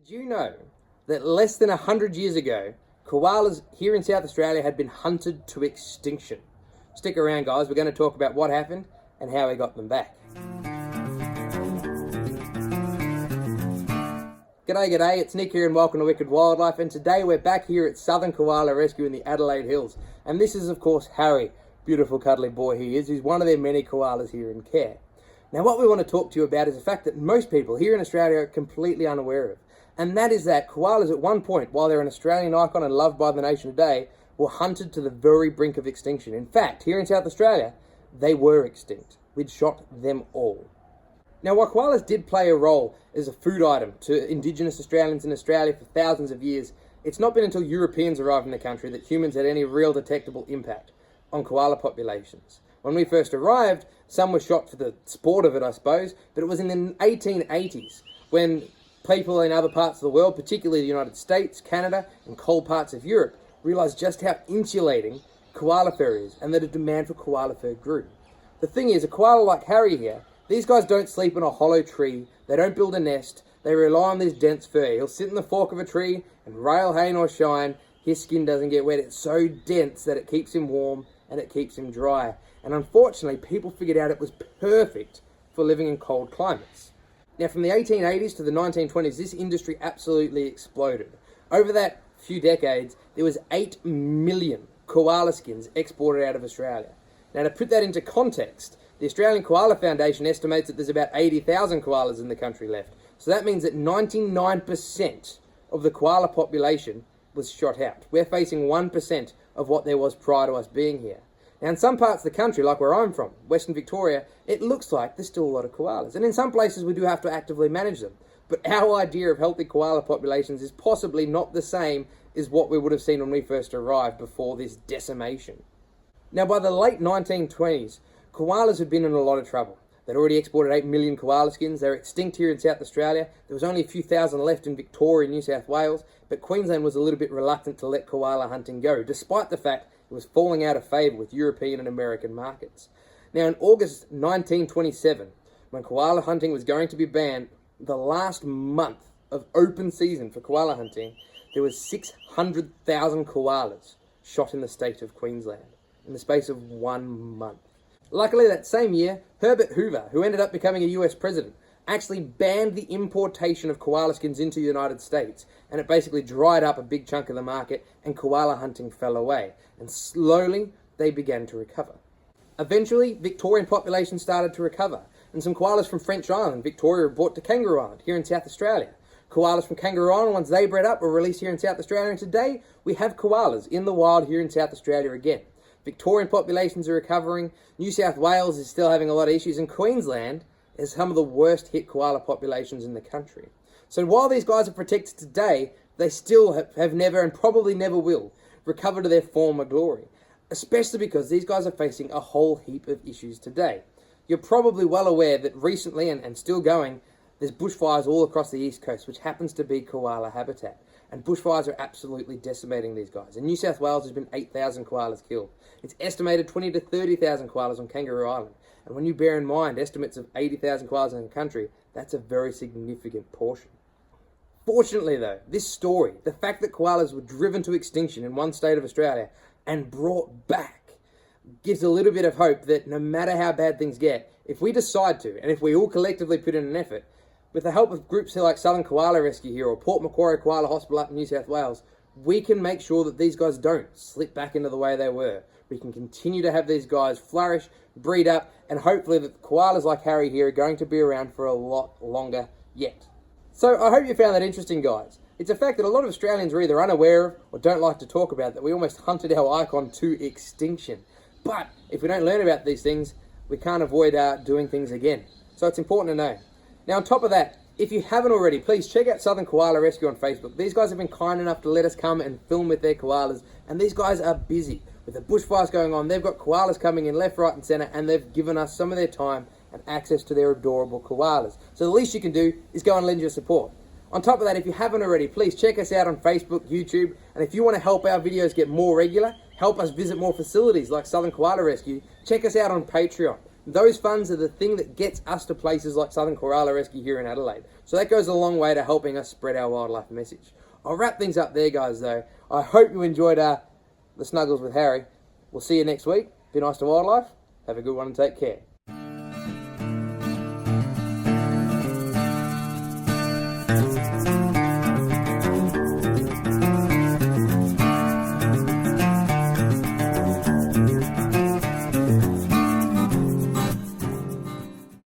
Did you know that less than 100 years ago, koalas here in South Australia had been hunted to extinction? Stick around, guys. We're going to talk about what happened and how we got them back. G'day, it's Nick here and welcome to Wicked Wildlife, and today we're back here at Southern Koala Rescue in the Adelaide Hills. And this is, of course, Harry, beautiful cuddly boy he is, who's one of their many koalas here in care. Now what we want to talk to you about is a fact that most people here in Australia are completely unaware of. And that is that koalas at one point, while they're an Australian icon and loved by the nation today, were hunted to the very brink of extinction. In fact, here in South Australia, they were extinct. We'd shot them all. Now, while koalas did play a role as a food item to Indigenous Australians in Australia for thousands of years, it's not been until Europeans arrived in the country that humans had any real detectable impact on koala populations. When we first arrived, some were shot for the sport of it, I suppose, but it was in the 1880s when people in other parts of the world, particularly the United States, Canada, and cold parts of Europe, realised just how insulating koala fur is and that a demand for koala fur grew. The thing is, a koala like Harry here, these guys don't sleep in a hollow tree, they don't build a nest, they rely on this dense fur. He'll sit in the fork of a tree and rail rain or shine, his skin doesn't get wet. It's so dense that it keeps him warm and it keeps him dry. And unfortunately, people figured out it was perfect for living in cold climates. Now, from the 1880s to the 1920s, this industry absolutely exploded. Over that few decades, there was 8 million koala skins exported out of Australia. Now, to put that into context, the Australian Koala Foundation estimates that there's about 80,000 koalas in the country left. So that means that 99% of the koala population was shot out. We're facing 1% of what there was prior to us being here. Now, in some parts of the country, like where I'm from, Western Victoria, it looks like there's still a lot of koalas. And in some places, we do have to actively manage them. But our idea of healthy koala populations is possibly not the same as what we would have seen when we first arrived before this decimation. Now, by the late 1920s, koalas had been in a lot of trouble. They'd already exported 8 million koala skins. They're extinct here in South Australia. There was only a few thousand left in Victoria and New South Wales, but Queensland was a little bit reluctant to let koala hunting go, despite the fact it was falling out of favour with European and American markets. Now, in August 1927, when koala hunting was going to be banned, the last month of open season for koala hunting, there was 600,000 koalas shot in the state of Queensland in the space of 1 month. Luckily, that same year, Herbert Hoover, who ended up becoming a US president, actually banned the importation of koala skins into the United States, and it basically dried up a big chunk of the market and koala hunting fell away, and slowly they began to recover. Eventually, Victorian populations started to recover, and some koalas from French Island, Victoria, were brought to Kangaroo Island here in South Australia. Koalas from Kangaroo Island, once they bred up, were released here in South Australia, and today we have koalas in the wild here in South Australia again. Victorian populations are recovering, New South Wales is still having a lot of issues, and Queensland is some of the worst hit koala populations in the country. So while these guys are protected today, they still have never and probably never will recover to their former glory, especially because these guys are facing a whole heap of issues today. You're probably well aware that recently, and still going, there's bushfires all across the east coast, which happens to be koala habitat. And bushfires are absolutely decimating these guys. In New South Wales, there's been 8,000 koalas killed. It's estimated 20 to 30,000 koalas on Kangaroo Island. And when you bear in mind estimates of 80,000 koalas in the country, that's a very significant portion. Fortunately though, this story, the fact that koalas were driven to extinction in one state of Australia and brought back, gives a little bit of hope that no matter how bad things get, if we decide to, and if we all collectively put in an effort, with the help of groups like Southern Koala Rescue here or Port Macquarie Koala Hospital up in New South Wales, we can make sure that these guys don't slip back into the way they were. We can continue to have these guys flourish, breed up, and hopefully that koalas like Harry here are going to be around for a lot longer yet. So I hope you found that interesting, guys. It's a fact that a lot of Australians are either unaware of or don't like to talk about, that we almost hunted our icon to extinction. But if we don't learn about these things, we can't avoid doing things again. So it's important to know. Now, on top of that, if you haven't already, please check out Southern Koala Rescue on Facebook. These guys have been kind enough to let us come and film with their koalas, and these guys are busy. With the bushfires going on, they've got koalas coming in left, right and centre, and they've given us some of their time and access to their adorable koalas. So the least you can do is go and lend your support. On top of that, if you haven't already, please check us out on Facebook, YouTube, and if you want to help our videos get more regular, help us visit more facilities like Southern Koala Rescue, check us out on Patreon. Those funds are the thing that gets us to places like Southern Koala Rescue here in Adelaide. So that goes a long way to helping us spread our wildlife message. I'll wrap things up there, guys, though. I hope you enjoyed the Snuggles with Harry. We'll see you next week. Be nice to wildlife. Have a good one and take care.